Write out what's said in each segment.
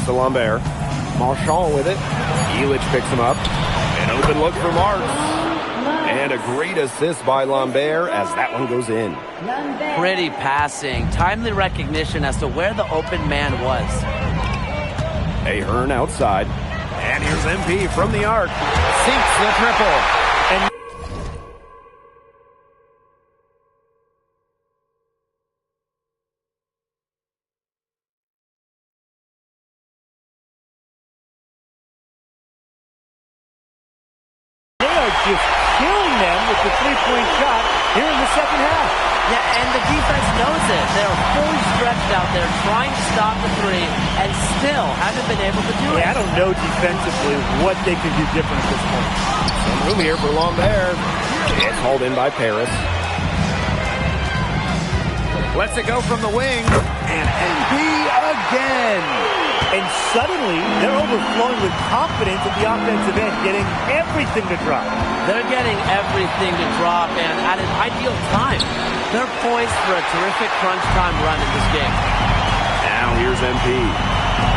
Pass to Lambert. Marchand with it. Elich picks him up. An open look for Marks. And a great assist by Lambert as that one goes in. Pretty passing. Timely recognition as to where the open man was. Ahern outside. And here's MP from the arc. Sinks the triple. And just killing them with the three-point shot here in the second half. Yeah, and the defense knows it. They're fully stretched out there trying to stop the three and still haven't been able to do it. I don't know defensively what they can do different at this point. some room here for Lambert. It's hauled in by Paris. Lets it go from the wing. And MP again. And suddenly, they're overflowing with confidence at the offensive end, getting everything to drop. They're getting everything to drop, and at an ideal time. They're poised for a terrific crunch time run in this game. Now here's MP.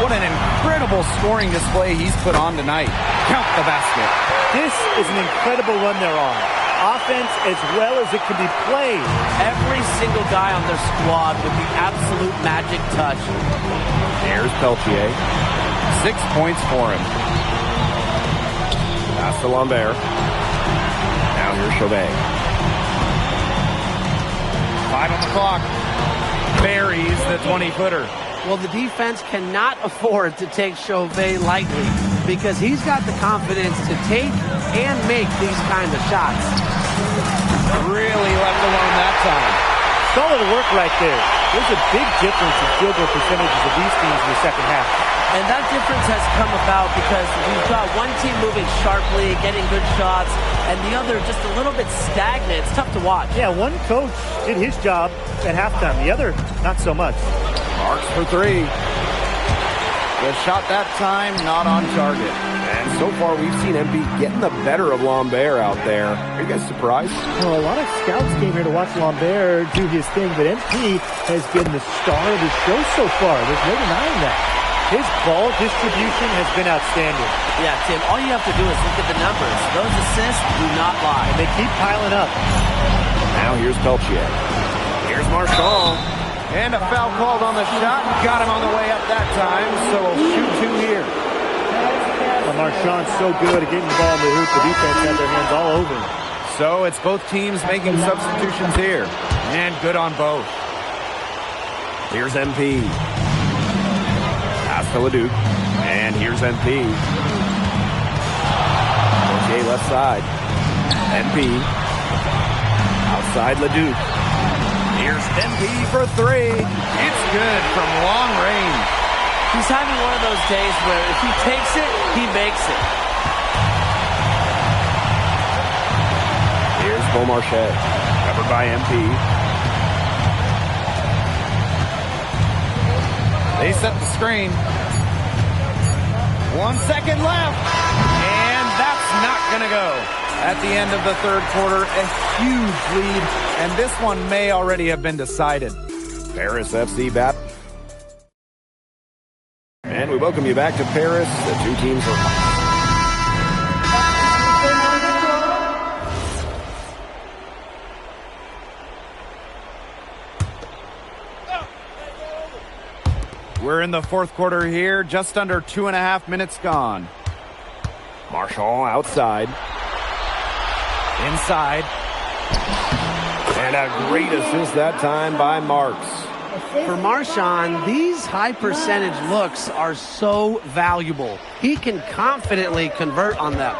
What an incredible scoring display he's put on tonight. Count the basket. This is an incredible run they're on. Offense as well as it can be played. Every single guy on their squad with the absolute magic touch. There's Peltier. 6 points for him. Pass to Lambert. Now here's Chauvet. 5 on the clock. Buries the 20-footer. Well, the defense cannot afford to take Chauvet lightly because he's got the confidence to take and make these kind of shots. Really left alone that time. Solid work right there. There's a big difference in field goal percentages of these teams in the second half. And that difference has come about because we've got one team moving sharply, getting good shots, and the other just a little bit stagnant. It's tough to watch. Yeah, one coach did his job at halftime. The other, not so much. Marks for three. The shot that time, not on target. And so far, we've seen MP getting the better of Lambert out there. Are you guys surprised? Well, a lot of scouts came here to watch Lambert do his thing, but MP has been the star of the show so far. There's no denying that. His ball distribution has been outstanding. Yeah, Tim, all you have to do is look at the numbers. Those assists do not lie. And they keep piling up. Now here's Peltier. Here's Marchand. And a foul called on the shot. Got him on the way up that time, so we'll shoot 2 here. Well, Marchand's so good at getting the ball in the hoop. The defense had their hands all over him. So it's both teams making substitutions here. And good on both. Here's MP. Pass to Leduc. And here's MP. Fortier left side. MP. Outside Leduc. Here's MP for three. It's good from long range. He's having one of those days where if he takes it, he makes it. Here's Beaumarchais. Covered by MP. They set the screen. 1 second left. And that's not going to go. At the end of the third quarter, a huge lead. And this one may already have been decided. Paris FC bat. And we welcome you back to Paris. The two teams are... We're in the fourth quarter here, just under 2.5 minutes gone. Marchand outside. Inside. And a great assist that time by Marks. For Marchand, these high percentage looks are so valuable. He can confidently convert on them.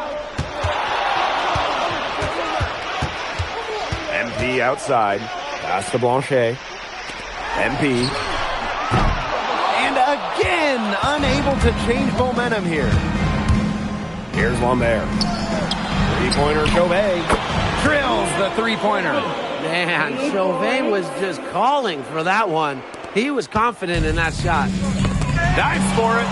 MP outside. Pass to Blanchet. MP. And again, unable to change momentum here. Here's Lambert. Three-pointer Chauvet. Drills the three-pointer. Man, Chauvet was just calling for that one. He was confident in that shot. Dives for it.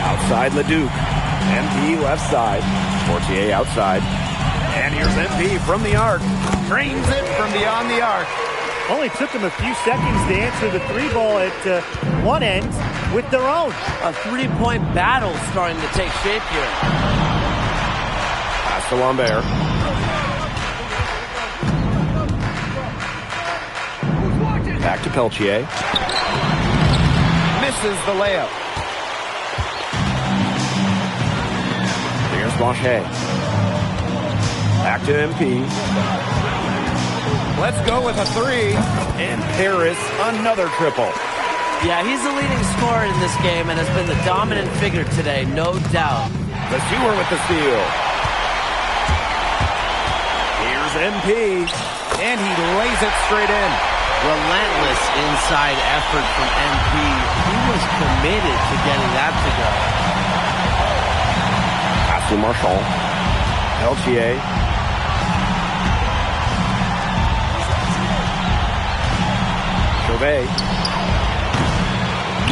Outside Leduc. MP left side. Fortier outside. And here's MP from the arc. Drains it from beyond the arc. Only took them a few seconds to answer the three ball at one end with their own. A three-point battle starting to take shape here. Pass to Lambert. Back to Peltier. Misses the layup. Here's Blanchet. Back to MP. Let's go with a three. And Paris, another triple. Yeah, he's the leading scorer in this game and has been the dominant figure today, no doubt. The Stewart with the steal. Here's MP. And he lays it straight in. Relentless inside effort from MP. He was committed to getting that to go. Pass to Marchand. Peltier. Chauvet.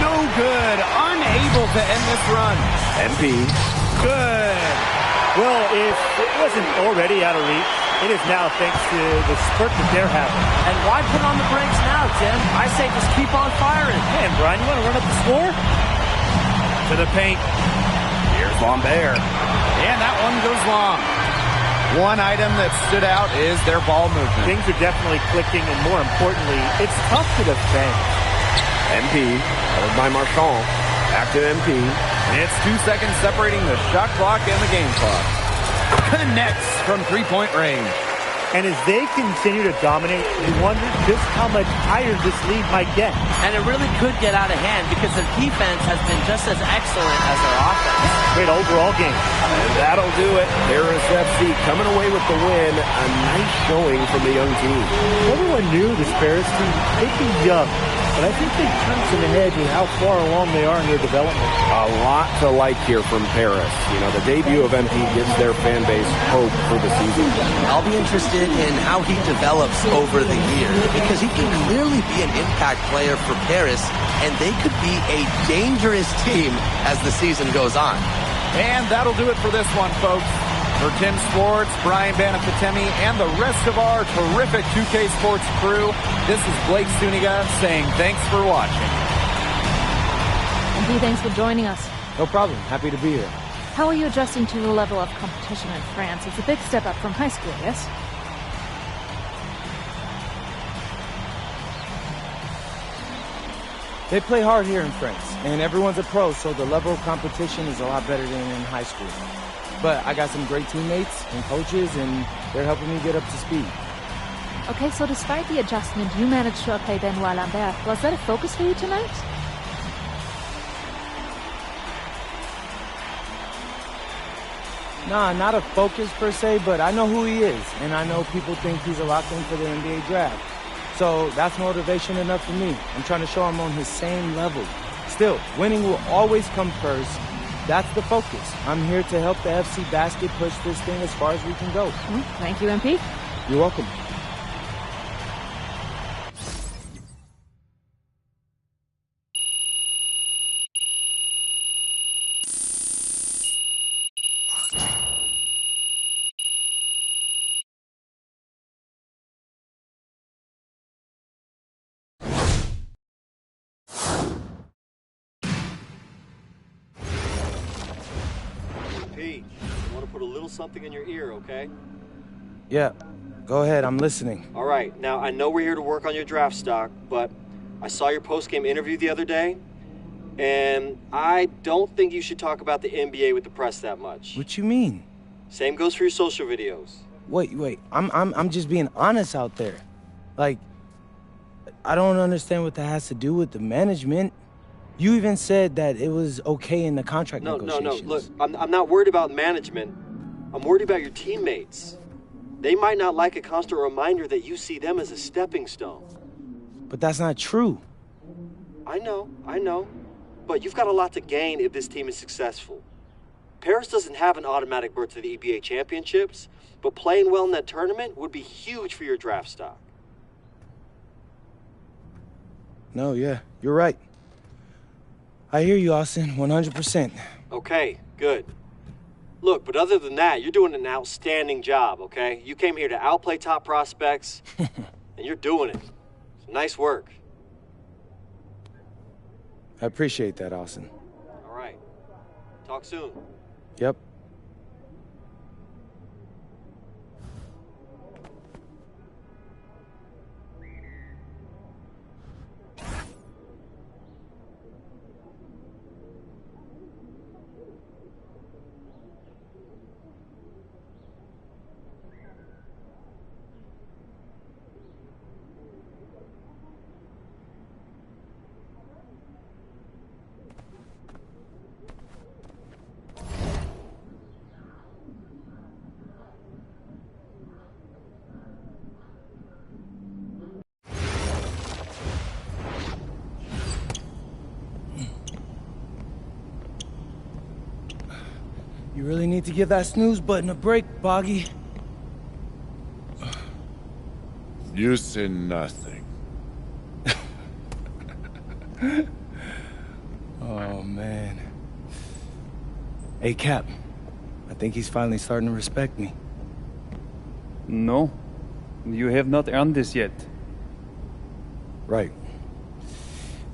No good. Unable to end this run. MP. Good. Well, if it wasn't already out of reach, it is now thanks to the spurt that they're having. And why put on the brakes now, Tim? I say just keep on firing. Man, Brian, you want to run up the score? To the paint. Here's Lambert. And that one goes long. One item that stood out is their ball movement. Things are definitely clicking, and more importantly, it's tough to defend. MP, held by Marchand. Back to MP. It's 2 seconds separating the shot clock and the game clock. Connects from three-point range. And as they continue to dominate, you wonder just how much higher this lead might get. And it really could get out of hand because their defense has been just as excellent as their offense. Great overall game. And that'll do it. Paris FC coming away with the win. A nice showing from the young team. Everyone knew this Paris team, they'd be young, but I think they've punching ahead with how far along they are in their development. A lot to like here from Paris. You know, the debut of MP gives their fan base hope for the season. I'll be interested in how he develops over the year because he can clearly be an impact player for Paris, and they could be a dangerous team as the season goes on. And that'll do it for this one, folks. For Tim Swartz, Brian Banafitemi, and the rest of our terrific 2K Sports crew, this is Blake Suniga saying thanks for watching. And thanks for joining us. No problem. Happy to be here. How are you adjusting to the level of competition in France? It's a big step up from high school, yes? They play hard here in France, and everyone's a pro, so the level of competition is a lot better than in high school. But I got some great teammates and coaches, and they're helping me get up to speed. Okay, so despite the adjustment, you managed to outplay Benoit Lambert. Was that a focus for you tonight? Nah, not a focus per se, but I know who he is, and I know people think he's a locked in for the NBA draft. So that's motivation enough for me. I'm trying to show I'm on his same level. Still, winning will always come first. That's the focus. I'm here to help the FC Basket push this thing as far as we can go. Thank you, MP. You're welcome. Pete, I want to put a little something in your ear, okay? Yeah, go ahead. I'm listening. All right, now I know we're here to work on your draft stock, but I saw your post-game interview the other day, and I don't think you should talk about the NBA with the press that much. What you mean? Same goes for your social videos. Wait. I'm just being honest out there. Like, I don't understand what that has to do with the management. You even said that it was okay in the contract negotiations. No. Look, I'm not worried about management. I'm worried about your teammates. They might not like a constant reminder that you see them as a stepping stone. But that's not true. I know. But you've got a lot to gain if this team is successful. Paris doesn't have an automatic berth to the EBA championships, but playing well in that tournament would be huge for your draft stock. No, yeah, you're right. I hear you, Austin, 100%. Okay, good. Look, but other than that, you're doing an outstanding job, okay? You came here to outplay top prospects, and you're doing it. Nice work. I appreciate that, Austin. All right. Talk soon. Yep. You really need to give that snooze button a break, Boggy. You say nothing. Oh, man. Hey, Cap. I think he's finally starting to respect me. No. You have not earned this yet. Right.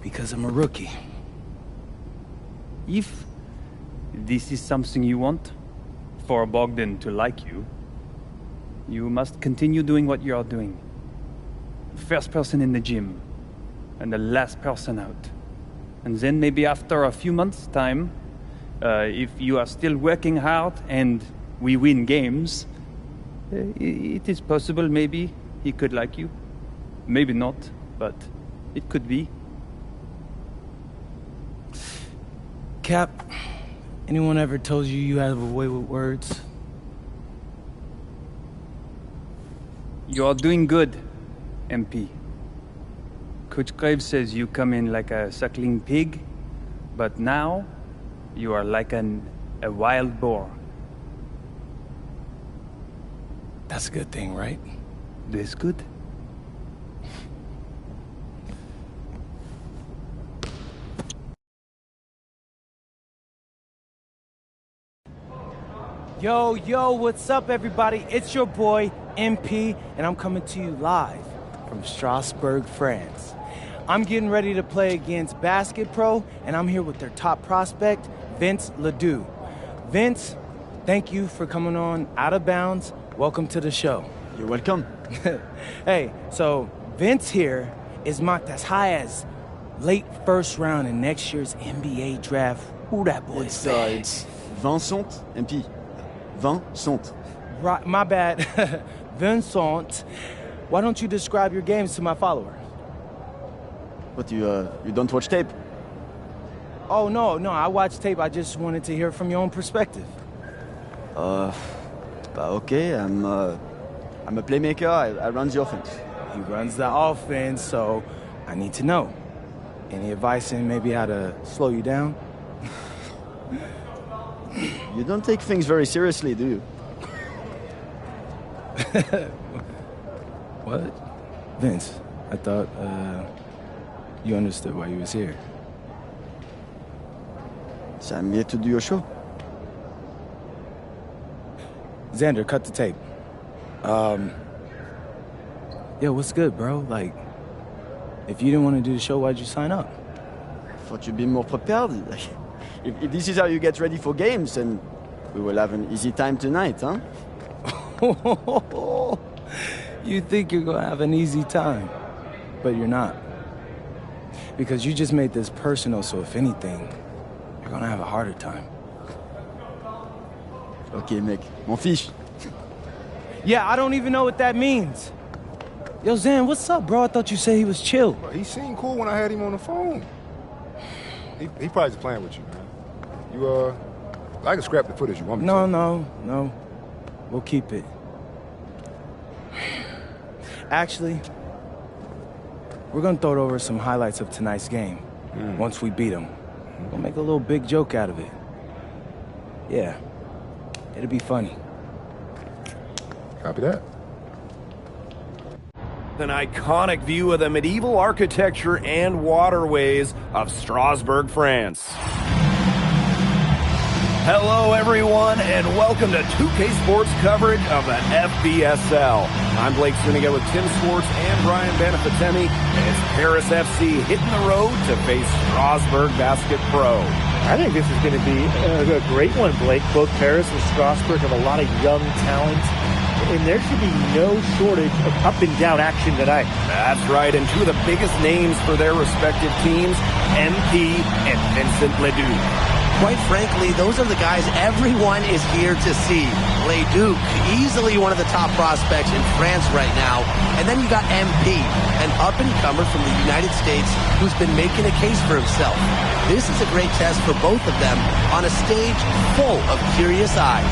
Because I'm a rookie. If this is something you want, for Bogdan to like you, you must continue doing what you are doing. First person in the gym, and the last person out. And then maybe after a few months' time, if you are still working hard and we win games, it is possible maybe he could like you. Maybe not, but it could be. Cap, anyone ever told you you have a way with words? You are doing good, MP. Coach Graves says you come in like a suckling pig, but now you are like a wild boar. That's a good thing, right? That's good. Yo, what's up, everybody? It's your boy, MP, and I'm coming to you live from Strasbourg, France. I'm getting ready to play against Basket Pro, and I'm here with their top prospect, Vince Ledoux. Vince, thank you for coming on Out of Bounds. Welcome to the show. You're welcome. Hey, so Vince here is mocked as high as late first round in next year's NBA draft. Who that boy say? It's Vincent, MP. Vincent. Right, my bad. Vincent. Why don't you describe your games to my follower? What, you don't watch tape? Oh, no, I watch tape. I just wanted to hear from your own perspective. Okay, I'm a playmaker. I run the offense. He runs the offense, so I need to know. Any advice in maybe how to slow you down? You don't take things very seriously, do you? What? Vince, I thought, you understood why you was here. So I'm here to do your show. Xander, cut the tape. Yo, what's good, bro? Like, if you didn't want to do the show, why'd you sign up? Thought you'd be more prepared. If this is how you get ready for games, then we will have an easy time tonight, huh? You think you're gonna have an easy time, but you're not. Because you just made this personal, so if anything, you're gonna have a harder time. Okay, mec. M'en fiche. Yeah, I don't even know what that means. Yo, Zan, what's up, bro? I thought you said he was chill. He seemed cool when I had him on the phone. He probably just playing with you, man. I can scrap the footage you want me to. No. We'll keep it. Actually, we're gonna throw it over some highlights of tonight's game. Once we beat them. We'll make a little big joke out of it. Yeah. It'll be funny. Copy that. An iconic view of the medieval architecture and waterways of Strasbourg, France. Hello, everyone, and welcome to 2K Sports coverage of the FBSL. I'm Blake Zuniga with Tim Swartz and Brian Banafitemi, and it's Paris FC hitting the road to face Strasbourg Basket Pro. I think this is going to be a great one, Blake. Both Paris and Strasbourg have a lot of young talent, and there should be no shortage of up-and-down action tonight. That's right, and two of the biggest names for their respective teams, MP and Vincent Leduc. Quite frankly, those are the guys everyone is here to see. Leduc, easily one of the top prospects in France right now. And then you got MP, an up-and-comer from the United States who's been making a case for himself. This is a great test for both of them on a stage full of curious eyes.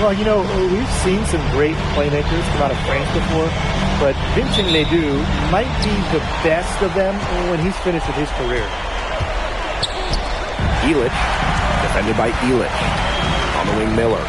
Well, you know, we've seen some great playmakers come out of France before, but Vincent Leduc might be the best of them when he's finished with his career. Illich, defended by Illich. On the wing, Miller.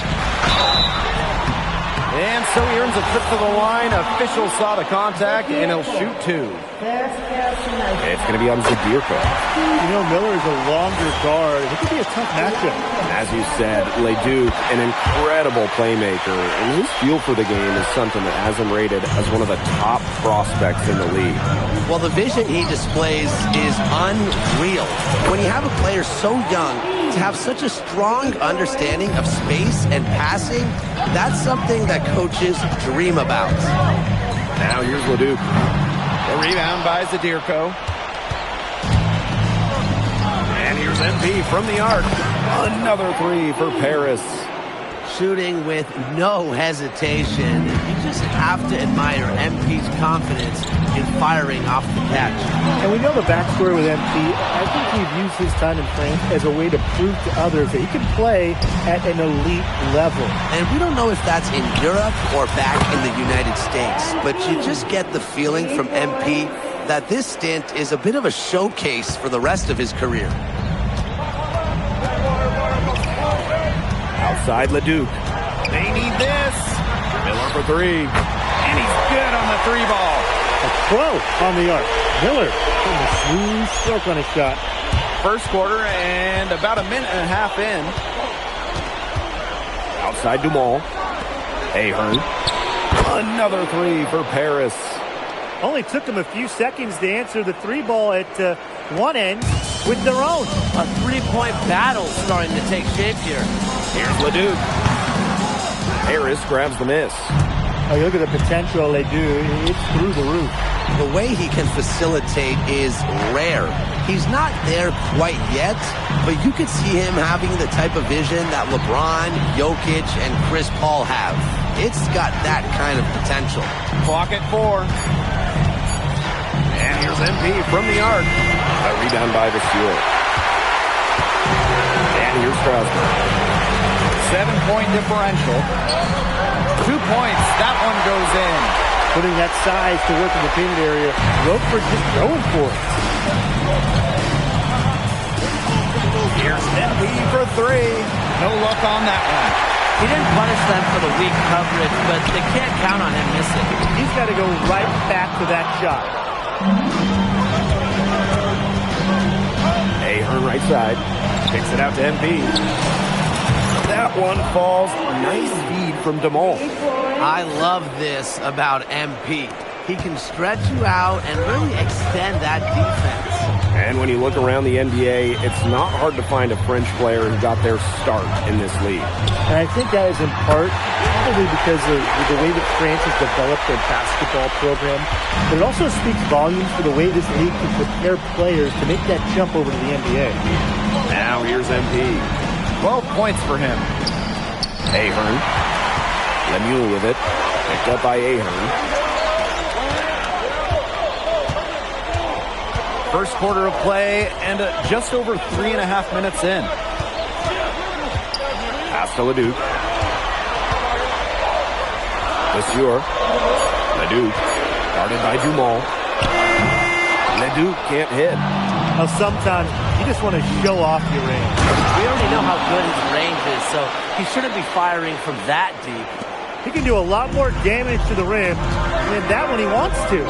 And so he earns a trip to the line. Officials saw the contact, and he'll shoot two. It's going to be on Zadirko. You know, Miller is a longer guard. It could be a tough matchup. As you said, Leduc, an incredible playmaker, and his feel for the game is something that has him rated as one of the top prospects in the league. Well, the vision he displays is unreal. When you have a player so young, to have such a strong understanding of space and passing, that's something that coaches dream about. Now here's Leduc. The rebound by Zadirko. And here's MP from the arc. Another three for Paris. Shooting with no hesitation. You just have to admire MP's confidence in firing off the catch. And we know the backstory with MP. I think he'd used his time in France as a way to prove to others that he can play at an elite level. And we don't know if that's in Europe or back in the United States, but you just get the feeling from MP that this stint is a bit of a showcase for the rest of his career. Outside Leduc. They need this. Miller for three. And he's good on the three ball. A pro on the arc. Miller putting a smooth stroke on his shot. First quarter and about a minute and a half in. Outside Dumont. Ahern. Another three for Paris. Only took them a few seconds to answer the three ball at one end with their own. A three-point battle starting to take shape here. Here's Leduc. Paris grabs the miss. Oh, you look at the potential they do. It's through the roof. The way he can facilitate is rare. He's not there quite yet, but you could see him having the type of vision that LeBron, Jokic, and Chris Paul have. It's got that kind of potential. Clock at 4. And here's MP from the arc. A rebound by Vasseur. And here's Strasbourg. 7-point differential. 2 points. That one goes in. Putting that size to work in the painted area. Roper just going for it. Here's MP for three. No luck on that one. He didn't punish them for the weak coverage, but they can't count on him missing. He's got to go right back to that shot. Ahern right side. Kicks it out to MP. That one falls. Nice feed from Dumont. I love this about MP. He can stretch you out and really extend that defense. And when you look around the NBA, it's not hard to find a French player who got their start in this league. And I think that is in part probably because of the way that France has developed their basketball program. But it also speaks volumes for the way this league can prepare players to make that jump over to the NBA. Now here's MP. 12 points for him. Ahern. Lemieux with it. Picked up by Ahern. First quarter of play and just over 3.5 minutes in. Pass to Leduc. Vasseur. Leduc. Guarded by Dumont. Leduc can't hit. Now sometimes you just want to show off your range. We already know how good his range is, so he shouldn't be firing from that deep. he can do a lot more damage to the rim than that when he wants to.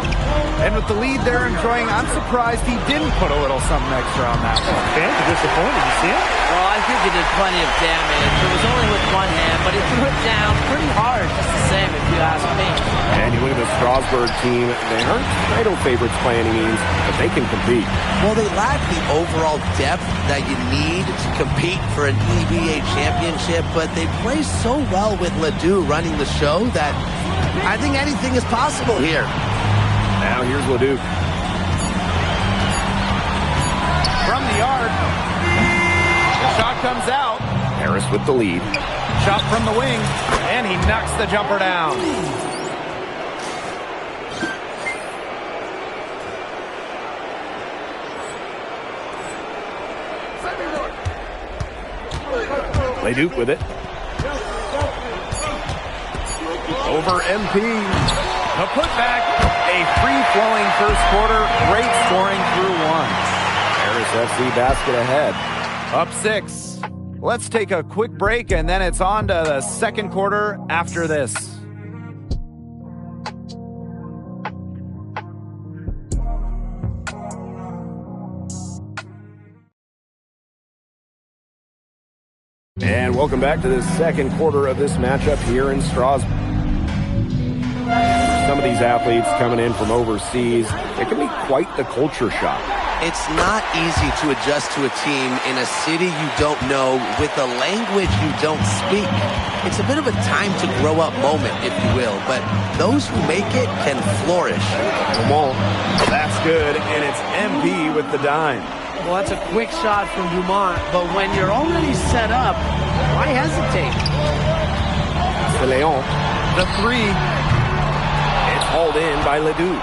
And with the lead they're enjoying, I'm surprised he didn't put a little something extra on that one. Fans are disappointed. You see it? Well, I think he did plenty of damage. It was only with one hand, but he threw it down pretty hard, just the same, if you ask me. And you look at the Strasburg team, they aren't title favorites by any means, but they can compete. Well, they lack the overall depth that you need to compete for an EBA championship, but they play so well with Ledoux running the show that I think anything is possible here. Now here's Ledoux. From the arc, the shot comes out. Harris with the lead. Shot from the wing, and he knocks the jumper down. Leduc with it. Over MP. The putback. A free-flowing first quarter. Great scoring through one. Harris FC basket ahead. Up 6. Let's take a quick break, and then it's on to the second quarter after this. And welcome back to the second quarter of this matchup here in Strasbourg. Some of these athletes coming in from overseas, it can be quite the culture shock. It's not easy to adjust to a team in a city you don't know with a language you don't speak. It's a bit of a time to grow up moment, if you will, but those who make it can flourish. Come on. That's good, and it's MP with the dime. Well, that's a quick shot from Dumont, but when you're already set up, why hesitate? To Leon. The three. It's hauled in by Ledoux.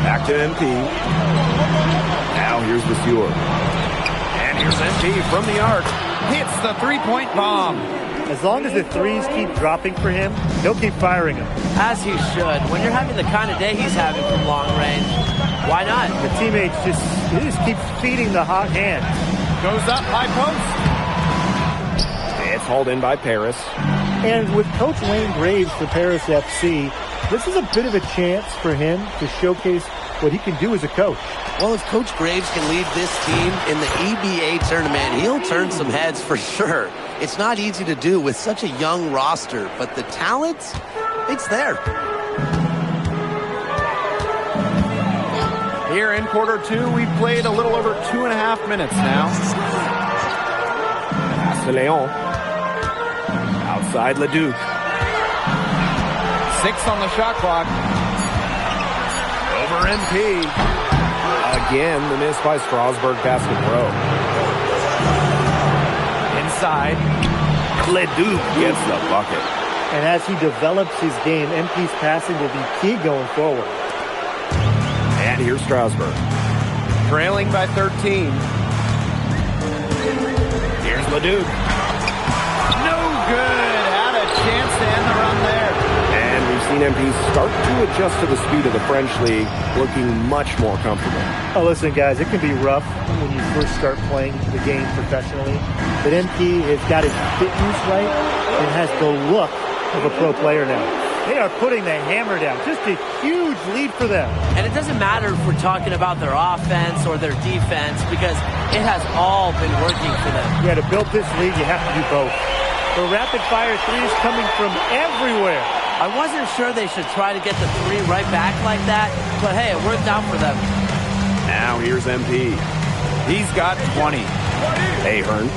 Back to MP. Now here's Vasseur. And here's MP from the arc. Hits the three-point bomb. As long as the threes keep dropping for him, he'll keep firing them. As he should. When you're having the kind of day he's having from long range, why not? The teammates just keep feeding the hot hand. Goes up high post. It's hauled in by Paris. And with Coach Wayne Graves for Paris FC, this is a bit of a chance for him to showcase what he can do as a coach. Well, if Coach Graves can lead this team in the EBA tournament, he'll turn some heads for sure. It's not easy to do with such a young roster, but the talent, it's there. Here in quarter 2, we've played a little over 2.5 minutes now. Pass to Leon. Outside Ledoux. 6 on the shot clock. Over MP. Again, the miss by Strasburg Basket Pro. Inside. Ledoux gets the bucket. And as he develops his game, MP's passing will be key going forward. And here's Strasburg. Trailing by 13. Here's Ledoux. No good. Had a chance to end the run there. And we've seen MP start to adjust to the speed of the French league, looking much more comfortable. Oh, listen, guys, it can be rough when you first start playing the game professionally. But MP has got his fitness right and has the look of a pro player now. They are putting the hammer down. Just a huge lead for them. And it doesn't matter if we're talking about their offense or their defense, because it has all been working for them. Yeah, to build this lead, you have to do both. The rapid-fire threes coming from everywhere. I wasn't sure they should try to get the three right back like that, but hey, it worked out for them. Now here's MP. He's got 20. Ahern.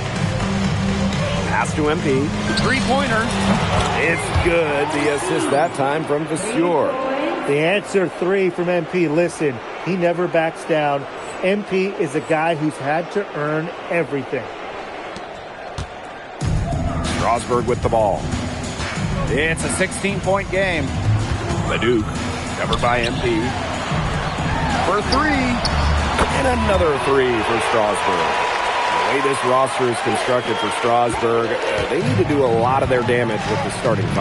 Pass to MP. Three-pointer. It's good. The assist that time from Vasseur. The answer 3 from MP. Listen, he never backs down. MP is a guy who's had to earn everything. Strasburg with the ball. It's a 16-point game. Ledoux, covered by MP. For 3. And another 3 for Strasburg. The way this roster is constructed for Strasburg, they need to do a lot of their damage with the starting 5.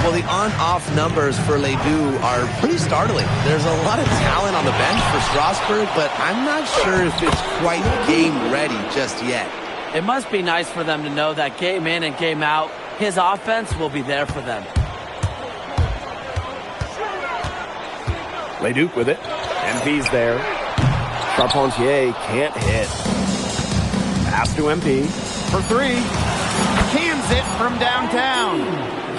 Well, the on-off numbers for Ledoux are pretty startling. There's a lot of talent on the bench for Strasburg, but I'm not sure if it's quite game ready just yet. It must be nice for them to know that game in and game out, his offense will be there for them. Leduc with it. MP's there. Charpentier can't hit. Pass to MP. For three. Cans it from downtown.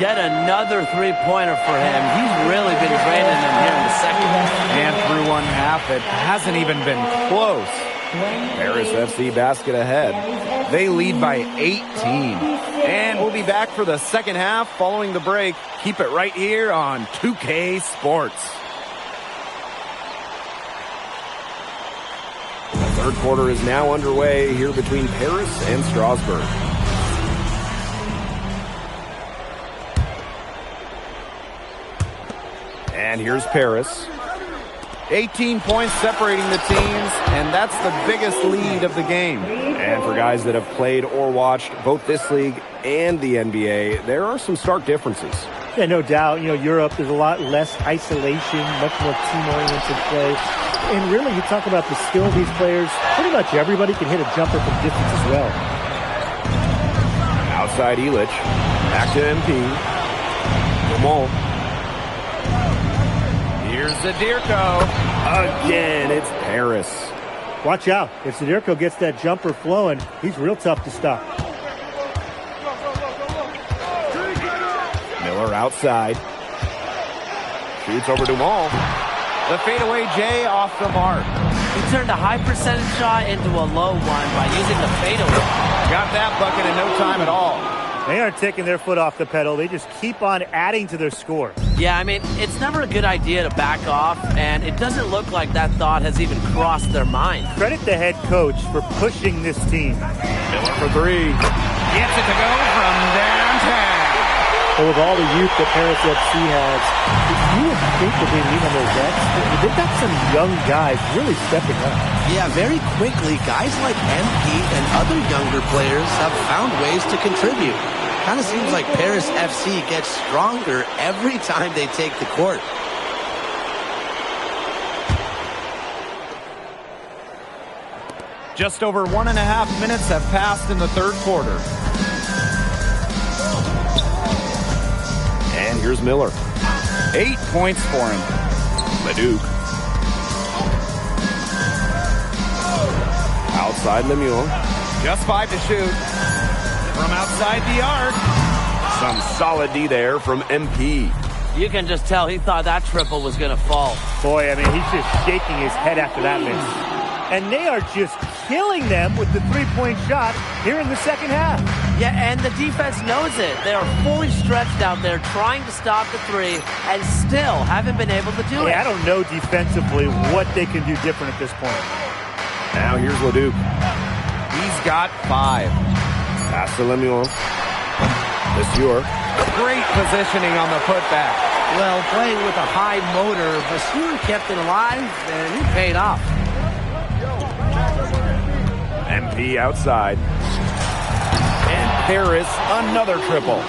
Yet another three-pointer for him. He's really been draining them here in the second. And through one half, it hasn't even been close. Paris FC basket ahead. They lead by 18. And we'll be back for the second half following the break. Keep it right here on 2K Sports. The third quarter is now underway here between Paris and Strasbourg. And here's Paris. 18 points separating the teams, and that's the biggest lead of the game. And for guys that have played or watched both this league and the NBA, there are some stark differences. Yeah, no doubt. You know, Europe, there's a lot less isolation, much more team-oriented play. And really, you talk about the skill of these players, pretty much everybody can hit a jumper from distance as well. Outside Illich. Back to MP. Dumont. Here's Zadirko. Again, it's Paris. Watch out. If Zadirko gets that jumper flowing, he's real tough to stop. Miller outside. Shoots over Dumont. The fadeaway J off the mark. He turned a high percentage shot into a low one by using the fadeaway. Got that bucket in no time at all. They aren't taking their foot off the pedal. They just keep on adding to their score. Yeah, I mean, it's never a good idea to back off, and it doesn't look like that thought has even crossed their mind. Credit the head coach for pushing this team. Miller for three. Gets it to go from downtown. Well, with all the youth that Paris FC has, you would think that they lean on their vets, but they've got some young guys really stepping up. Yeah, very quickly, guys like MP and other younger players have found ways to contribute. Kind of seems like Paris FC gets stronger every time they take the court. Just over 1.5 minutes have passed in the third quarter. And here's Miller. 8 points for him. Leduc. Outside Lemieux. Just 5 to shoot. From outside the arc. Some solid D there from MP. You can just tell he thought that triple was going to fall. Boy, I mean, he's just shaking his head after that miss. And they are just killing them with the three-point shot here in the second half. Yeah, and the defense knows it. They are fully stretched out there trying to stop the three and still haven't been able to do it. I don't know defensively what they can do different at this point. Now here's Leduc. He's got 5. Pass to Lemieux. Vasseur. Great positioning on the putback. Well, playing with a high motor, Vasseur kept it alive, and he paid off. MP outside. And Paris, another triple.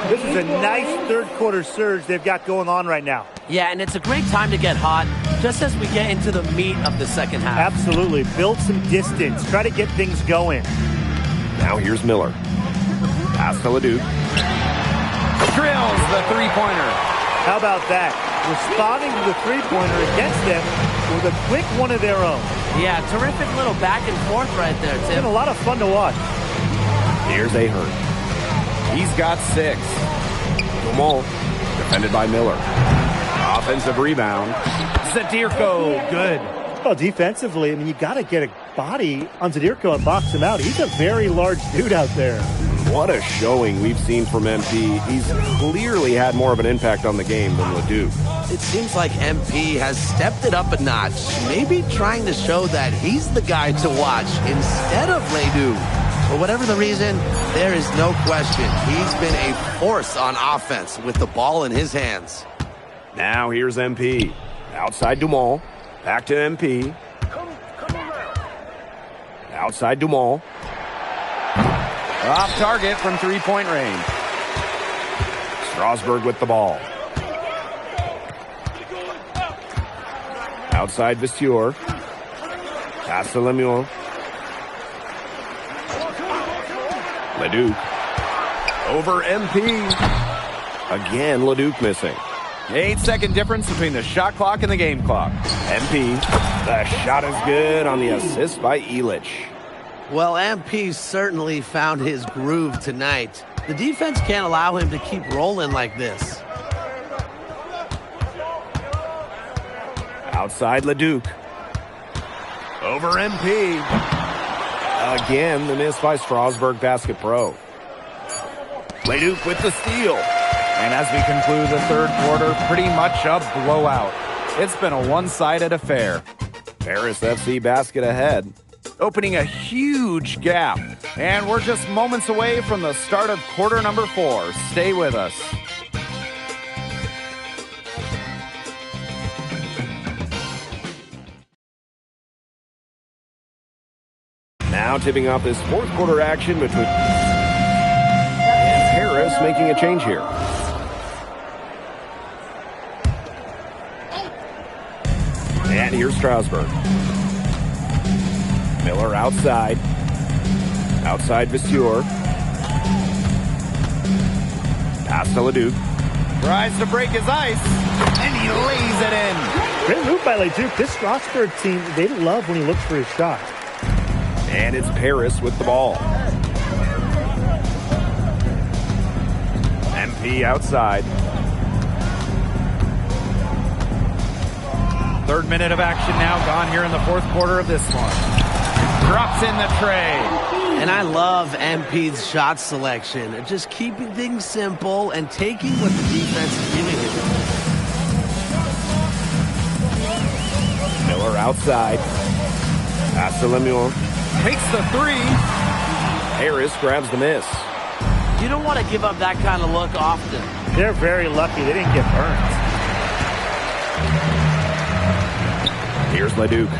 This is a nice third-quarter surge they've got going on right now. Yeah, and it's a great time to get hot, just as we get into the meat of the second half. Absolutely. Build some distance. Try to get things going. Now here's Miller. Pass to Leduc. Drills the three-pointer. How about that? Responding to the three-pointer against them with a quick one of their own. Yeah, terrific little back and forth right there, Tim. It's been a lot of fun to watch. Here's Ahern. He's got 6. Dumont, defended by Miller. Offensive rebound. Zadirko, good. Well, defensively, I mean, you got to get a body on Zadirko and box him out. He's a very large dude out there. What a showing we've seen from MP. He's clearly had more of an impact on the game than Leduc. It seems like MP has stepped it up a notch, maybe trying to show that he's the guy to watch instead of Leduc. For whatever the reason, there is no question. He's been a force on offense with the ball in his hands. Now here's MP. Outside Dumont. Back to MP. Outside Dumont. Off target from three-point range. Strasbourg with the ball. Outside Vasseur. Pass to Lemieux. Leduc over MP. Again, Leduc missing. 8-second difference between the shot clock and the game clock. MP, the shot is good on the assist by Elich. Well, MP certainly found his groove tonight. The defense can't allow him to keep rolling like this. Outside Leduc. Over MP. Again, the miss by Strasburg Basket Pro. Leduc with the steal. And as we conclude the third quarter, pretty much a blowout. It's been a one-sided affair. Paris FC basket ahead, opening a huge gap. And we're just moments away from the start of quarter number 4. Stay with us. Now tipping off this fourth quarter action between Paris making a change here. And here's Strasburg. Miller outside. Outside Vasseur. Pass to Leduc. Tries to break his ice, and he lays it in. Great move by Leduc. This Strasburg team, they love when he looks for his shot. And it's Paris with the ball. MP outside. Third minute of action now gone here in the fourth quarter of this one. Drops in the tray. And I love MP's shot selection. Just keeping things simple and taking what the defense is giving him. Miller outside. Pass to Lemuel. Takes the three. Harris grabs the miss. You don't want to give up that kind of look often. They're very lucky they didn't get burned. Here's Leduc.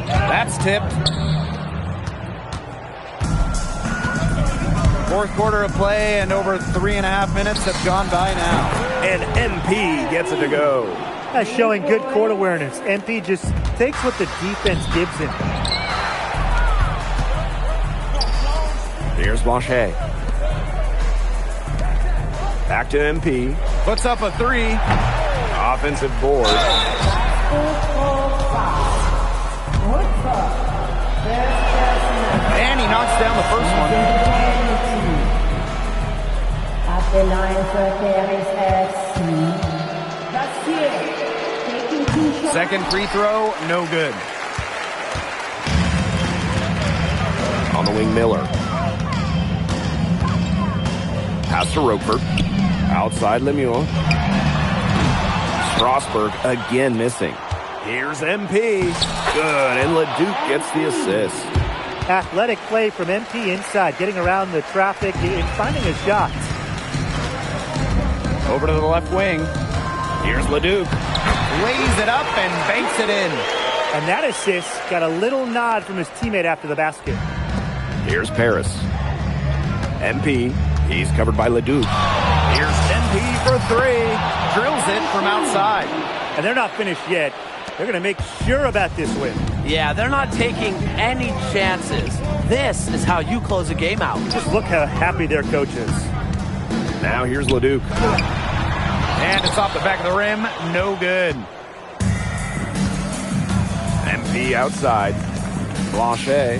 That's tipped. Fourth quarter of play, and over 3.5 minutes have gone by now. And MP gets it to go. That's showing good court awareness. MP just takes what the defense gives him. Here's Blanchet. Back to MP. Puts up a three. Offensive board. And he knocks down the first one. At the line for Paris FC. Second free throw, no good. On the wing, Miller. Pass to Roper. Outside Lemuel. Strasburg again missing. Here's MP. Good, and Leduc gets the assist. Athletic play from MP inside, getting around the traffic and finding a shot. Over to the left wing. Here's Leduc. Lays it up and banks it in. And that assist got a little nod from his teammate after the basket. Here's Paris. MP. He's covered by Leduc. Here's MP for three. Drills it from outside. And they're not finished yet. They're going to make sure about this win. Yeah, they're not taking any chances. This is how you close a game out. Just look how happy their coach is. Now here's Leduc. And it's off the back of the rim. No good. MP outside. Blanchet.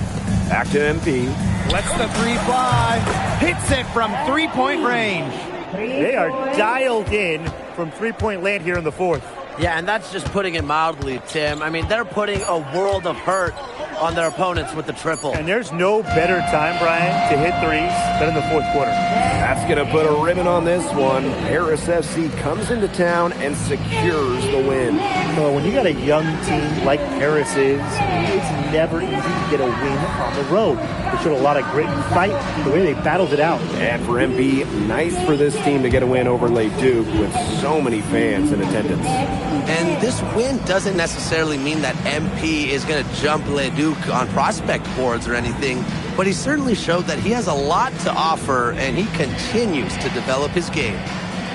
Back to MP. Lets the three fly. Hits it from three-point range. They are dialed in from three-point land here in the fourth. Yeah, and that's just putting it mildly, Tim. I mean, they're putting a world of hurt on their opponents with the triple. And there's no better time, Brian, to hit threes than in the fourth quarter. That's going to put a ribbon on this one. Paris FC comes into town and secures the win. So when you got a young team like Paris is, it's never easy to get a win on the road. They showed a lot of grit and fight, the way they battled it out. And for MP, nice for this team to get a win over Leduc with so many fans in attendance. And this win doesn't necessarily mean that MP is going to jump Leduc on prospect boards or anything, but he certainly showed that he has a lot to offer, and he continues to develop his game.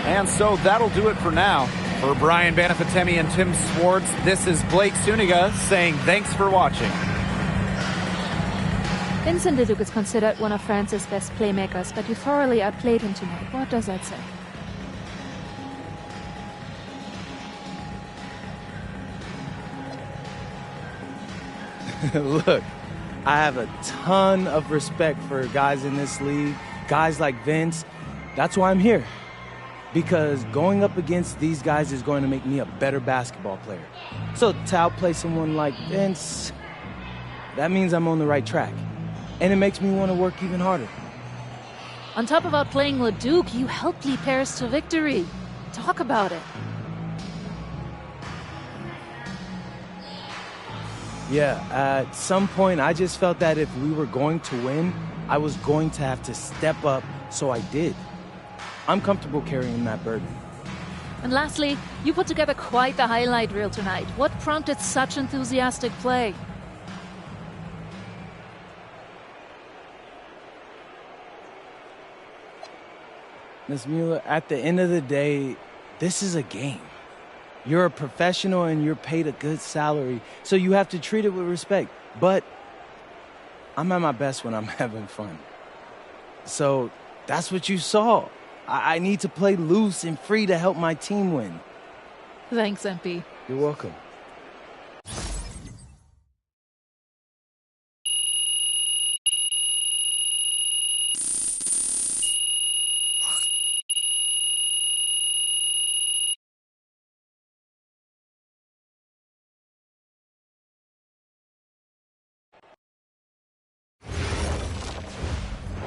And so that'll do it for now. For Brian Banafitemi and Tim Swartz, this is Blake Suniga saying thanks for watching. Vincent Leduc is considered one of France's best playmakers, but you thoroughly outplayed him tonight. What does that say? Look, I have a ton of respect for guys in this league, guys like Vince. That's why I'm here. Because going up against these guys is going to make me a better basketball player. So to outplay someone like Vince, that means I'm on the right track. And it makes me want to work even harder. On top of outplaying Leduc, you helped lead Paris to victory. Talk about it. Yeah, at some point I just felt that if we were going to win, I was going to have to step up, so I did. I'm comfortable carrying that burden. And lastly, you put together quite the highlight reel tonight. What prompted such enthusiastic play? Ms. Mueller, at the end of the day, this is a game. You're a professional and you're paid a good salary, so you have to treat it with respect. But I'm at my best when I'm having fun. So that's what you saw. I need to play loose and free to help my team win. Thanks, MP. You're welcome.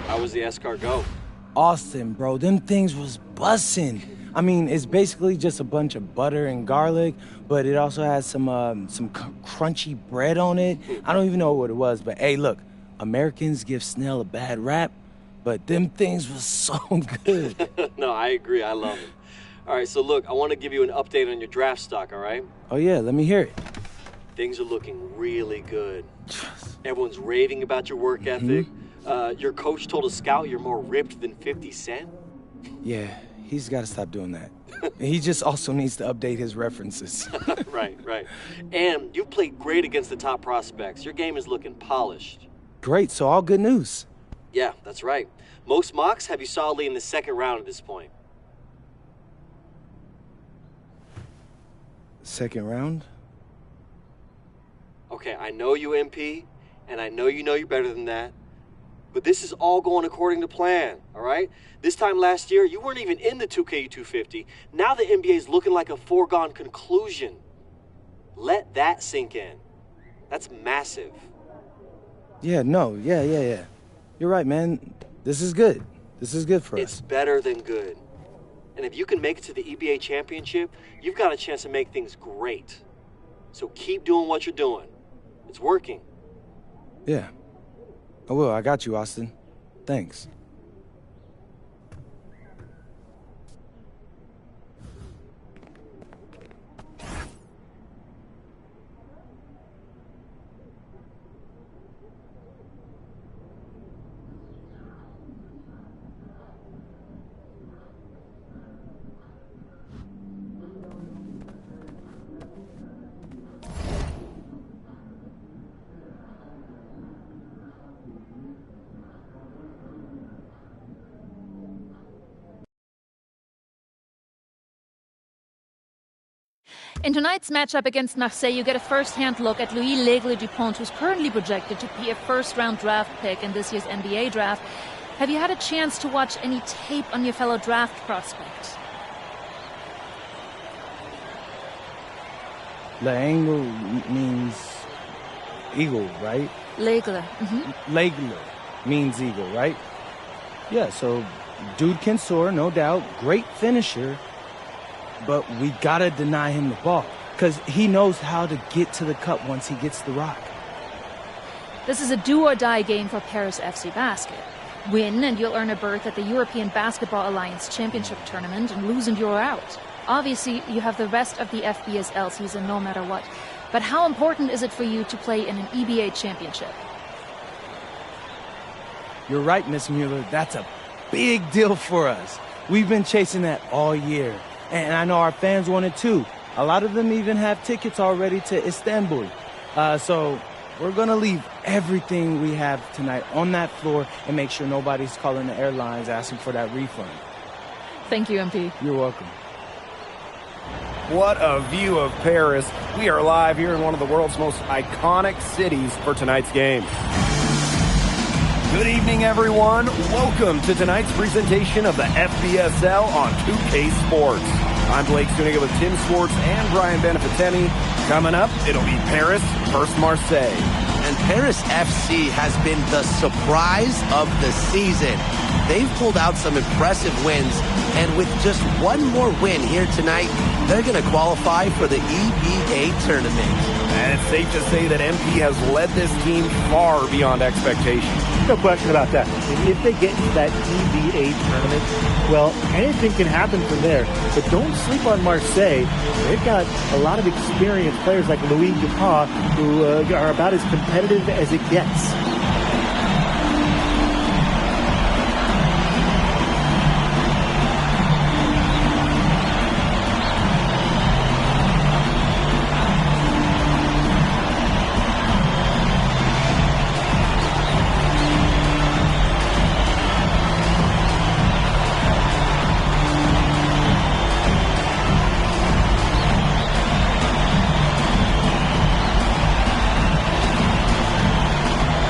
How was the escargot? Austin, bro, them things was bussin'. I mean, it's basically just a bunch of butter and garlic, but it also has some crunchy bread on it. I don't even know what it was, but hey, look, Americans give Snell a bad rap, but them things was so good. No, I agree. I love it. All right, so look, I want to give you an update on your draft stock, all right? Oh, yeah, let me hear it. Things are looking really good. Everyone's raving about your work ethic. Your coach told a scout you're more ripped than 50 Cent. Yeah, he's got to stop doing that. He just also needs to update his references. Right. And you've played great against the top prospects. Your game is looking polished. Great, so all good news. Yeah, that's right. Most mocks have you solidly in the second round at this point. Second round? Okay, I know you, MP, and I know you're better than that. But this is all going according to plan, all right? This time last year, you weren't even in the 2K250. Now the NBA is looking like a foregone conclusion. Let that sink in. That's massive. Yeah. You're right, man. This is good. This is good for us. It's better than good. And if you can make it to the EBA championship, you've got a chance to make things great. So keep doing what you're doing. It's working. Yeah. I will. I got you, Austin. Thanks. In tonight's matchup against Marseille, you get a first-hand look at Louis L'Aigle-Dupont, who's currently projected to be a first-round draft pick in this year's NBA draft. Have you had a chance to watch any tape on your fellow draft prospect? L'Aigle means eagle, right? L'Aigle. L'Aigle means eagle, right? Yeah, so dude can soar, no doubt. Great finisher. But we gotta deny him the ball, because he knows how to get to the cup once he gets the rock. This is a do-or-die game for Paris FC Basket. Win, and you'll earn a berth at the European Basketball Alliance Championship Tournament, and lose and you're out. Obviously, you have the rest of the FBSL season no matter what. But how important is it for you to play in an EBA championship? You're right, Miss Mueller. That's a big deal for us. We've been chasing that all year. And I know our fans want it too. A lot of them even have tickets already to Istanbul. So We're going to leave everything we have tonight on that floor and make sure nobody's calling the airlines asking for that refund. Thank you, MP. You're welcome. What a view of Paris. We are live here in one of the world's most iconic cities for tonight's game. Good evening, everyone. Welcome to tonight's presentation of the FBSL on 2K Sports. I'm Blake Zuniga with Tim Swartz and Brian Benefitemi. Coming up, it'll be Paris versus Marseille. And Paris FC has been the surprise of the season. They've pulled out some impressive wins, and with just one more win here tonight, they're going to qualify for the EBA tournament. And it's safe to say that MP has led this team far beyond expectations. No question about that. If they get into that EBA tournament, well, anything can happen from there. But don't sleep on Marseille. They've got a lot of experienced players like Louis Dupont who are about as competitive as it gets.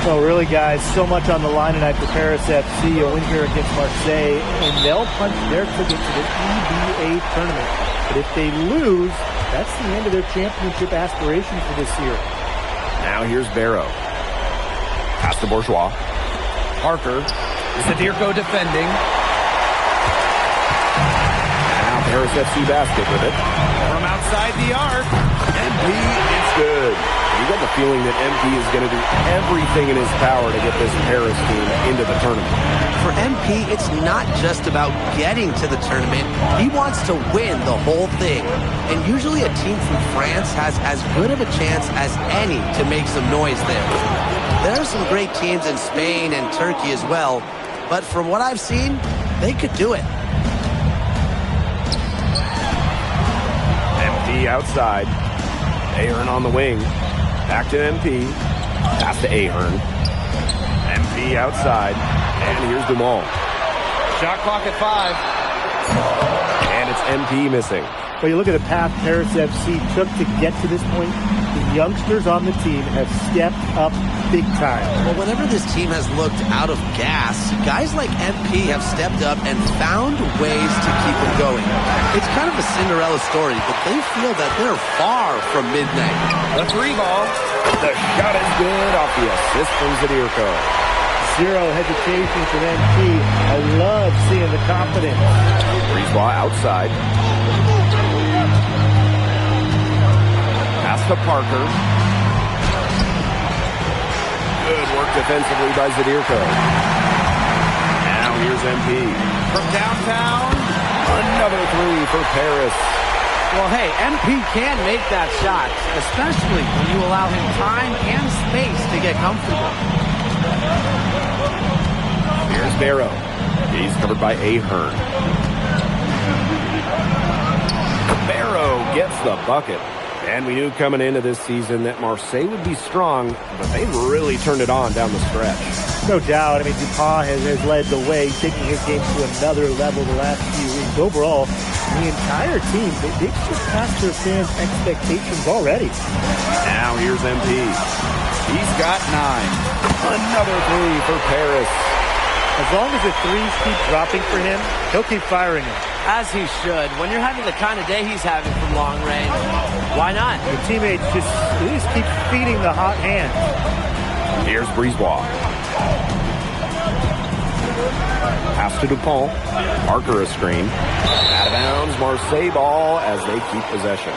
So really, guys, so much on the line tonight for Paris FC. A win here against Marseille, and they'll punch their ticket to the EBA tournament. But if they lose, that's the end of their championship aspirations for this year. Now here's Barrow. Pass to Bourgeois. Parker. Zadirko defending. Now Paris FC basket with it. From outside the arc. MP, it's good. You got the feeling that MP is going to do everything in his power to get this Paris team into the tournament. For MP, it's not just about getting to the tournament. He wants to win the whole thing. And usually a team from France has as good of a chance as any to make some noise there. There are some great teams in Spain and Turkey as well, but from what I've seen, they could do it. MP outside. Ahern on the wing. Back to MP. Pass to Ahern. MP outside. And here's Dumont. Shot clock at 5. And it's MP missing. Well, you look at the path Paris FC took to get to this point. The youngsters on the team have stepped up big time. Well, whenever this team has looked out of gas, guys like MP have stepped up and found ways to keep them going. It's kind of a Cinderella story, but they feel that they're far from midnight. The 3-ball. The shot is good off the assist from Zadirko. Zero hesitation from MP. I love seeing the confidence. Brisebois outside. Pass to Parker. Good work defensively by Zadirko. Now here's MP. From downtown. Another 3 for Paris. Well, hey, MP can make that shot, especially when you allow him time and space to get comfortable. Here's Barrow. He's covered by Ahern. Barrow gets the bucket. And we knew coming into this season that Marseille would be strong, but they've really turned it on down the stretch. No doubt. I mean, Dupont has led the way, taking his game to another level the last few weeks. Overall, the entire team, they've surpassed their fans' expectations already. Now here's MP. He's got 9. Another 3 for Paris. As long as the threes keep dropping for him, he'll keep firing them. As he should. When you're having the kind of day he's having from long range, why not? The teammates just keep feeding the hot hand. Here's Brisebois. Pass to Dupont. Parker a screen. Out of bounds, Marseille ball as they keep possession.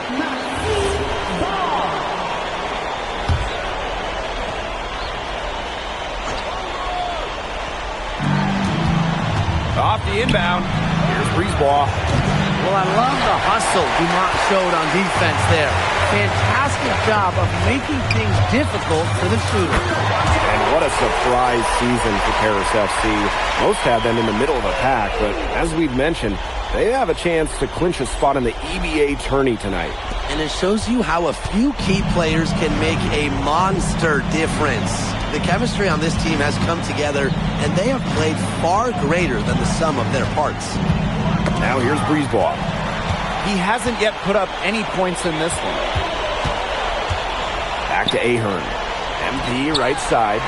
Off the inbound. Here's Brisebois. Well, I love the hustle Dumont showed on defense there. Fantastic job of making things difficult for the shooter. And what a surprise season for Paris FC. Most had them in the middle of the pack, but as we've mentioned, They have a chance to clinch a spot in the EBA tourney tonight. And it shows you how a few key players can make a monster difference. The chemistry on this team has come together, and they have played far greater than the sum of their parts. Now here's Brisebois. He hasn't yet put up any points in this one. Back to Ahern. MP right side.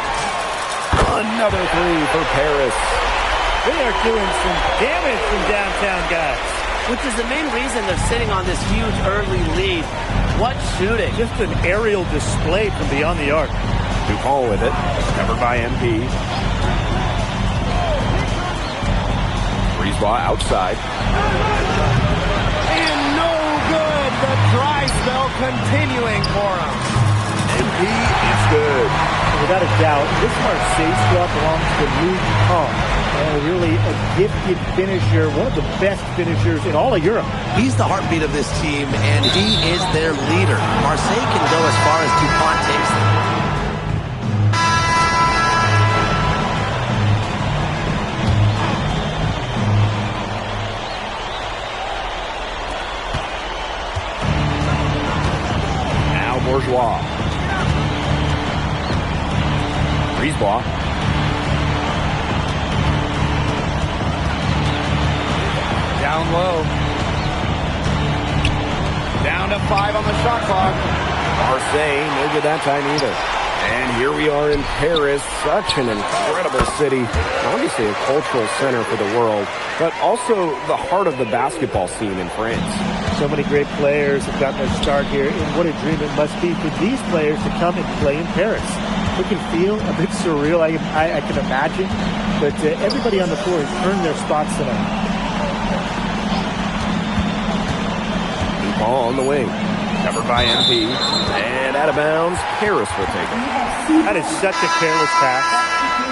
Another three for Paris. They are doing some damage from downtown, guys. Which is the main reason they're sitting on this huge early lead. What shooting. Just an aerial display from beyond the arc. Dupont with it. Covered by MP. Brisebois outside. And no good. The dry spell continuing for him. MP is good. Without a doubt, this Marseille squad belongs to Louis Dupont. And really a gifted finisher, one of the best finishers in all of Europe. He's the heartbeat of this team, and he is their leader. Marseille can go as far as Dupont takes them. Now Bourgeois. Brisebois. Down low. Down to 5 on the shot clock. Marseille, no good that time either. And here we are in Paris, such an incredible city. Obviously a cultural center for the world, but also the heart of the basketball scene in France. So many great players have gotten their start here, and what a dream it must be for these players to come and play in Paris. It can feel a bit surreal, I can imagine, but everybody on the floor has earned their spots tonight. On the wing, covered by MP, and out of bounds, Paris will take it. That is such a careless pass.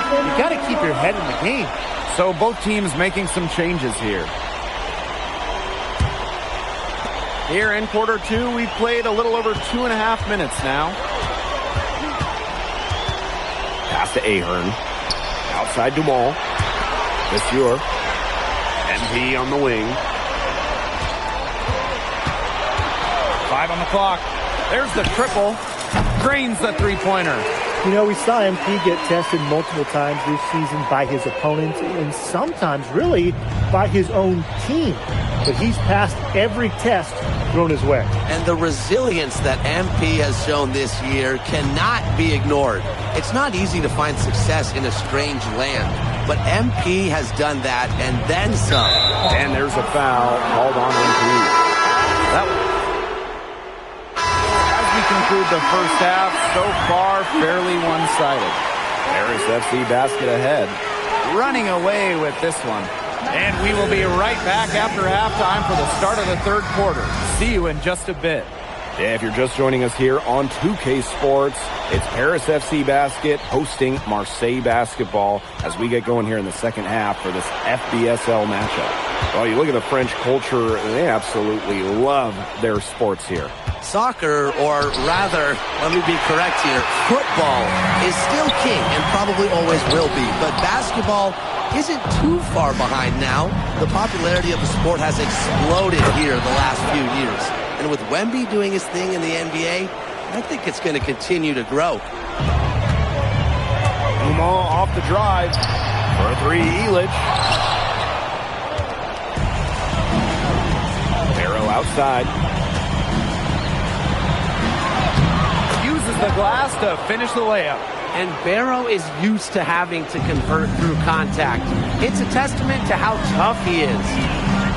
You got to keep your head in the game. So both teams making some changes here. Here in quarter 2, we've played a little over 2.5 minutes now. Pass to Ahern, outside Dumont, Monsieur, MP on the wing. 5 on the clock. There's the triple. Drains the three-pointer. You know, we saw MP get tested multiple times this season by his opponents and sometimes really by his own team. But he's passed every test thrown his way. And the resilience that MP has shown this year cannot be ignored. It's not easy to find success in a strange land, but MP has done that and then some. And there's a foul called on MP. Conclude the first half. So far, fairly one-sided. Paris FC basket ahead. Running away with this one. And we will be right back after halftime for the start of the third quarter. See you in just a bit. Yeah, if you're just joining us here on 2K Sports, it's Paris FC Basket hosting Marseille Basketball as we get going here in the second half for this FBSL matchup. Well, you look at the French culture, they absolutely love their sports here. Soccer, or rather, let me be correct here, football is still king and probably always will be, but basketball isn't too far behind now. The popularity of the sport has exploded here the last few years. And with Wemby doing his thing in the NBA, I think it's going to continue to grow. Dumont off the drive for a three, Elich. Barrow outside. Uses the glass to finish the layup. And Barrow is used to having to convert through contact. It's a testament to how tough he is.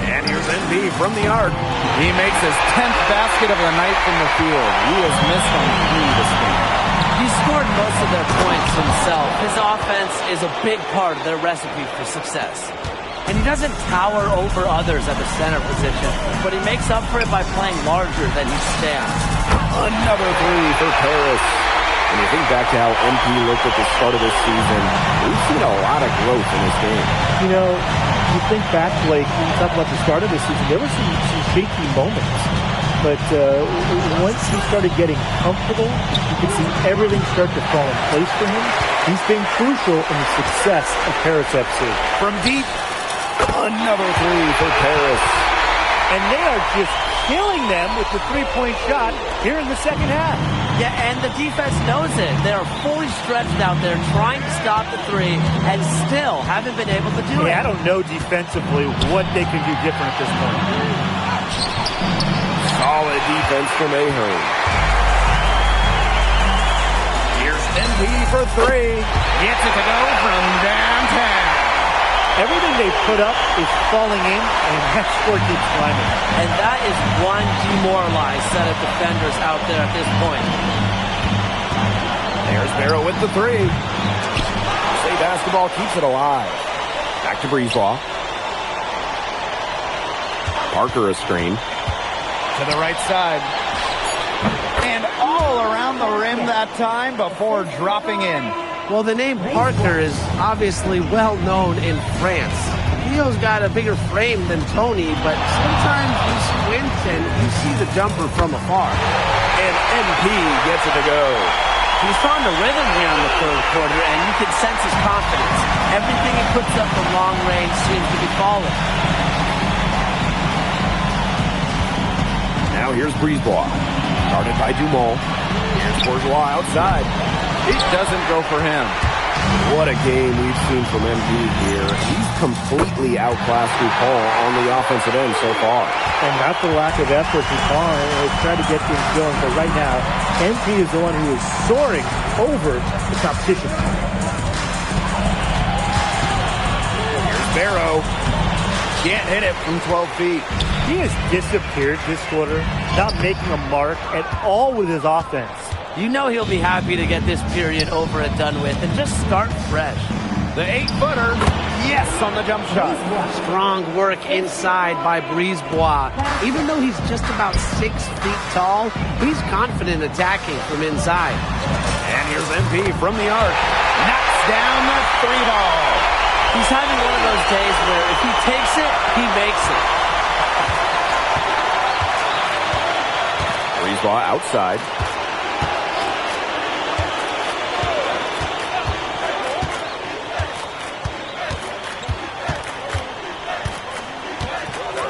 And here's NB from the arc. He makes his 10th basket of the night from the field. He has missed on 3 this game. He scored most of their points himself. His offense is a big part of their recipe for success. And he doesn't tower over others at the center position, but he makes up for it by playing larger than he stands. Another three for Paris. When you think back to how MP looked at the start of this season, we've seen a lot of growth in this game. You know, you think back, Blake, when you talk about the start of this season, there were some shaky moments. But once he started getting comfortable, you could see everything start to fall in place for him. He's been crucial in the success of Paris FC. From deep, Another three for Paris. And they are just killing them with the three-point shot here in the second half. Yeah, and the defense knows it. They're fully stretched out there trying to stop the three and still haven't been able to do it. I don't know defensively what they can do different at this point. Solid defense from Ahern. Here's MP for three. Gets it to go from downtown. Everything they put up is falling in, and that score keeps climbing. And that is one demoralized set of defenders out there at this point. There's Barrow with the three. Say basketball keeps it alive. Back to Brisebois. Parker a screen. To the right side. And all around the rim that time before dropping in. Well, the name Parker is obviously well known in France. Leo's got a bigger frame than Tony, but sometimes you squint and you see the jumper from afar. And MP gets it to go. He's found a rhythm here in the third quarter, and you can sense his confidence. Everything he puts up from long range seems to be falling. Now here's Brisebois. Guarded by Dumont. Here's Bourgeois outside. It doesn't go for him. What a game we've seen from MP here. He's completely outclassed DuPont on the offensive end so far. And not the lack of effort DuPont has tried to get things going, but right now, MP is the one who is soaring over the competition. Here's Barrow. Can't hit it from 12 feet. He has disappeared this quarter, not making a mark at all with his offense. You know he'll be happy to get this period over and done with and just start fresh. The 8-footer, yes, on the jump shot. Strong work inside by Brisebois. Even though he's just about 6 feet tall, he's confident attacking from inside. And here's MP from the arc. Knocks down the three ball. He's having one of those days where if he takes it, he makes it. Brisebois outside.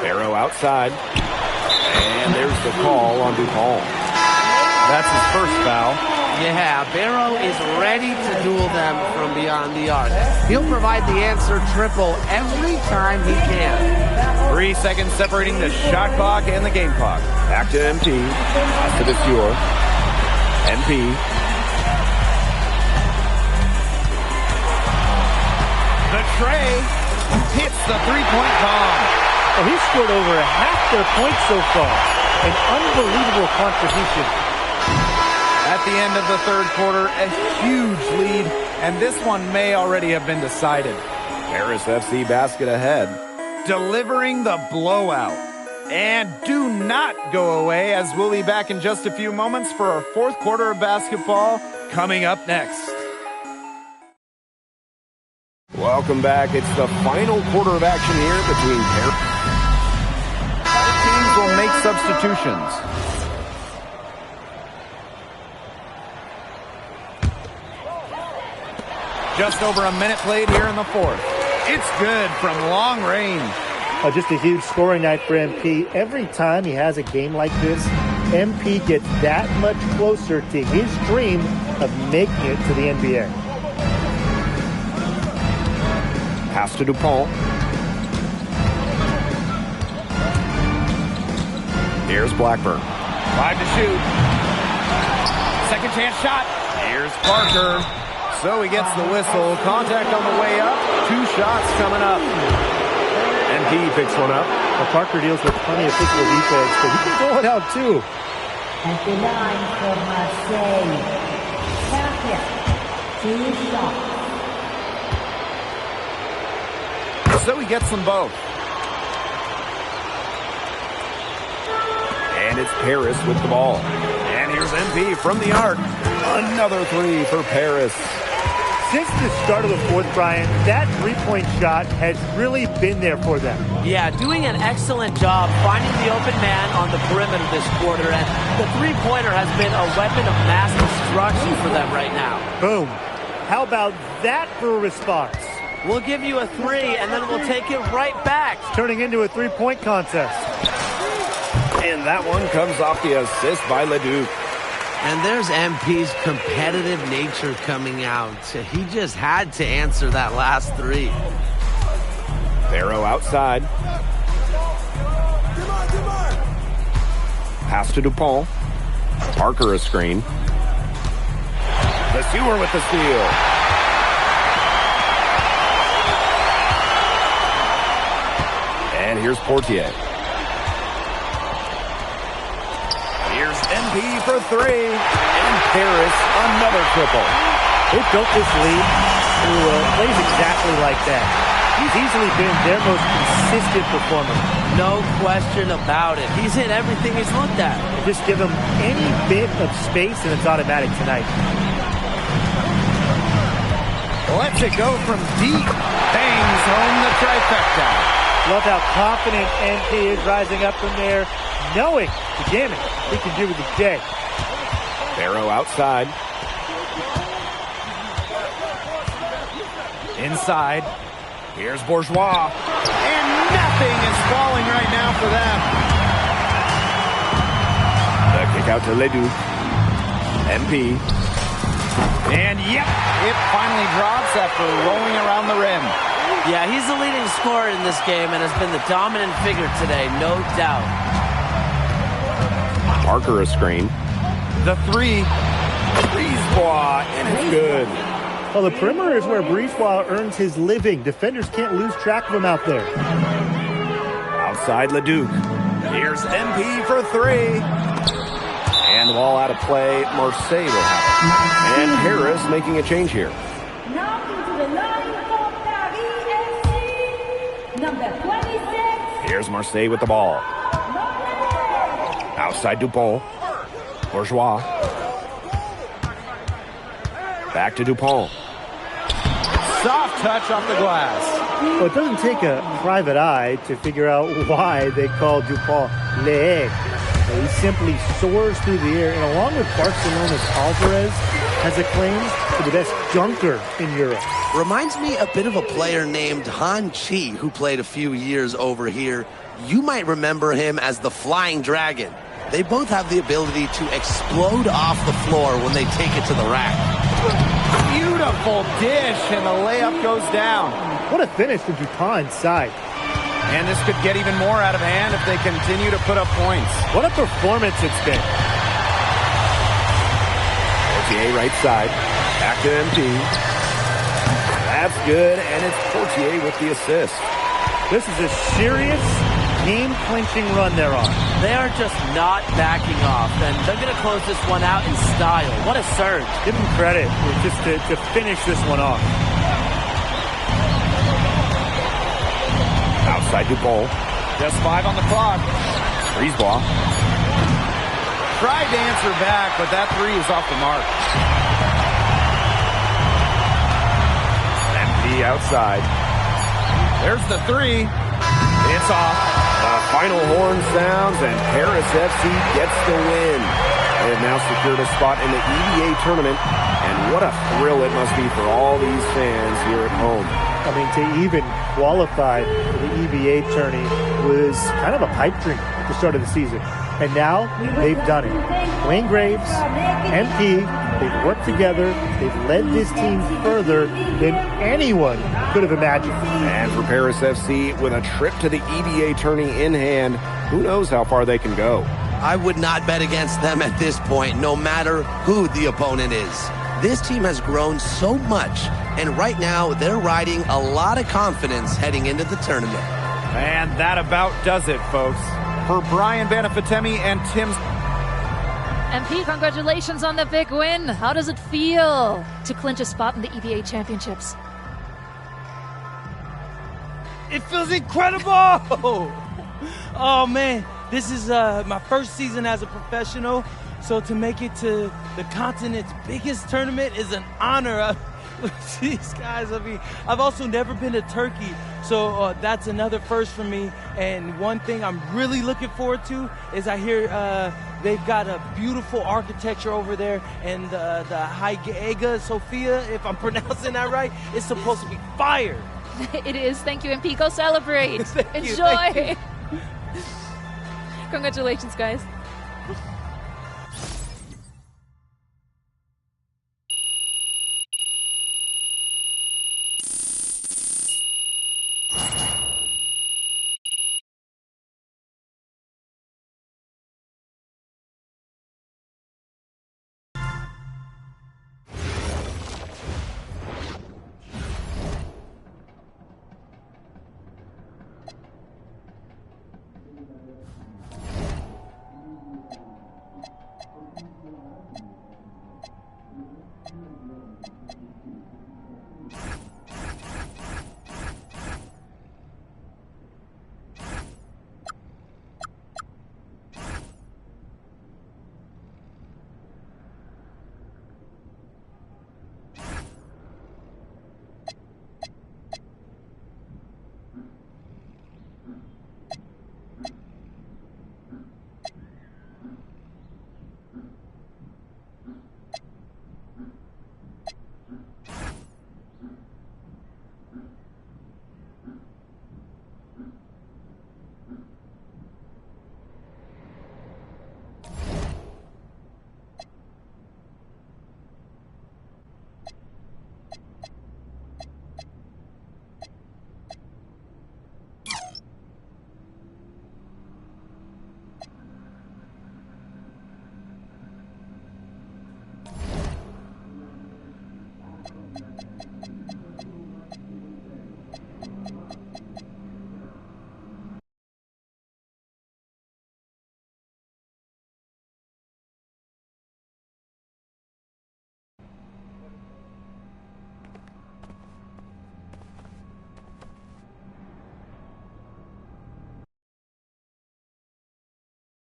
Barrow outside. And there's the call on DuPont. That's his first foul. Yeah, Barrow is ready to duel them from beyond the arc. He'll provide the answer triple every time he can. 3 seconds separating the shot clock and the game clock. Back to MP. To the Cure. MP. The tray hits the three-point bomb. Well, he's scored over half their points so far. An unbelievable contribution. At the end of the third quarter, a huge lead, and this one may already have been decided. Paris FC basket ahead. Delivering the blowout. And do not go away, as we'll be back in just a few moments for our fourth quarter of basketball coming up next. Welcome back. It's the final quarter of action here between Paris. Both teams will make substitutions. Just over a minute played here in the fourth. It's good from long range. Just a huge scoring night for MP. Every time he has a game like this, MP gets that much closer to his dream of making it to the NBA. Pass to DuPont. Here's Blackburn. 5 to shoot. Second chance shot. Here's Parker. So he gets the whistle. Contact on the way up. 2 shots coming up. MP picks one up. Well, Parker deals with plenty of physical defense, but he can throw it out too. At the line for Marseille, Parker, 2 shots. So he gets them both. And it's Paris with the ball. And here's MP from the arc. Another three for Paris. Since the start of the fourth, Brian, that three-point shot has really been there for them. Yeah, doing an excellent job finding the open man on the perimeter this quarter, and the three-pointer has been a weapon of mass destruction for them right now. Boom. How about that for a response? We'll give you a 3, and then we'll take it right back. It's turning into a three-point contest. And that one comes off the assist by Leduc. And there's MP's competitive nature coming out. He just had to answer that last 3. Barrow outside. Pass to DuPont. Parker a screen. Lesueur with the steal. And here's Portier. Here's MP for 3. And Paris, another triple. They built this lead who plays exactly like that. He's easily been their most consistent performer. No question about it. He's hit everything he's looked at. Just give him any bit of space and it's automatic tonight. Lets it go from deep. Bangs home the trifecta. Love how confident MP is rising up from there, knowing the damage he can do with the day. Barrow outside. Inside. Here's Bourgeois. And nothing is falling right now for them. The kick out to Leduc. MP. And yep, it finally drops after rolling around the rim. Yeah, he's the leading scorer in this game and has been the dominant figure today, no doubt. Parker a screen. The 3. Brisebois, and it's good. Well, the perimeter is where Brisebois earns his living. Defenders can't lose track of him out there. Outside Leduc. Here's MP for 3. And the ball out of play. Marseille will have it. And Harris making a change here. Now into the line for Paris FC, number 26. Here's Marseille with the ball. Outside Dupont. Bourgeois. Back to Dupont. Soft touch off the glass. Well, it doesn't take a private eye to figure out why they call Dupont Le. He simply soars through the air, and along with Barcelona's Alvarez, has a claim to the best dunker in Europe. Reminds me a bit of a player named Han Chi, who played a few years over here. You might remember him as the Flying Dragon. They both have the ability to explode off the floor when they take it to the rack. Beautiful dish, and the layup goes down. What a finish from Dupont inside. And this could get even more out of hand if they continue to put up points. What a performance it's been. Portier right side. Back to MP. That's good, and it's Portier with the assist. This is a serious game-clinching run they're on. They are just not backing off, and they're going to close this one out in style. What a surge. Give them credit just to finish this one off. Outside Dupont. Just 5 on the clock. Brisebois. Tried to answer back, but that 3 is off the mark. MP outside. There's the 3. It's off. The final horn sounds, and Paris FC gets the win. They have now secured a spot in the EVA tournament, and what a thrill it must be for all these fans here at home. I mean, to even qualify for the EVA tourney was kind of a pipe dream at the start of the season. And now they've done it. Wayne Graves, MP, they've worked together. They've led this team further than anyone could have imagined. And for Paris FC, with a trip to the EVA tourney in hand, who knows how far they can go. I would not bet against them at this point, no matter who the opponent is. This team has grown so much, and right now they're riding a lot of confidence heading into the tournament. And that about does it, folks. For Brian Banafitemi and Tim... MP, congratulations on the big win. How does it feel to clinch a spot in the EVA Championships? It feels incredible! Oh, man. This is my first season as a professional, so to make it to the continent's biggest tournament is an honor. These guys, I mean, I've also never been to Turkey, so that's another first for me. And one thing I'm really looking forward to is I hear they've got a beautiful architecture over there, and the Hagia Sophia, if I'm pronouncing that right, is supposed to be fire. It is. Thank you, MP. Go celebrate. Thank you, Enjoy. thank you. Congratulations, guys.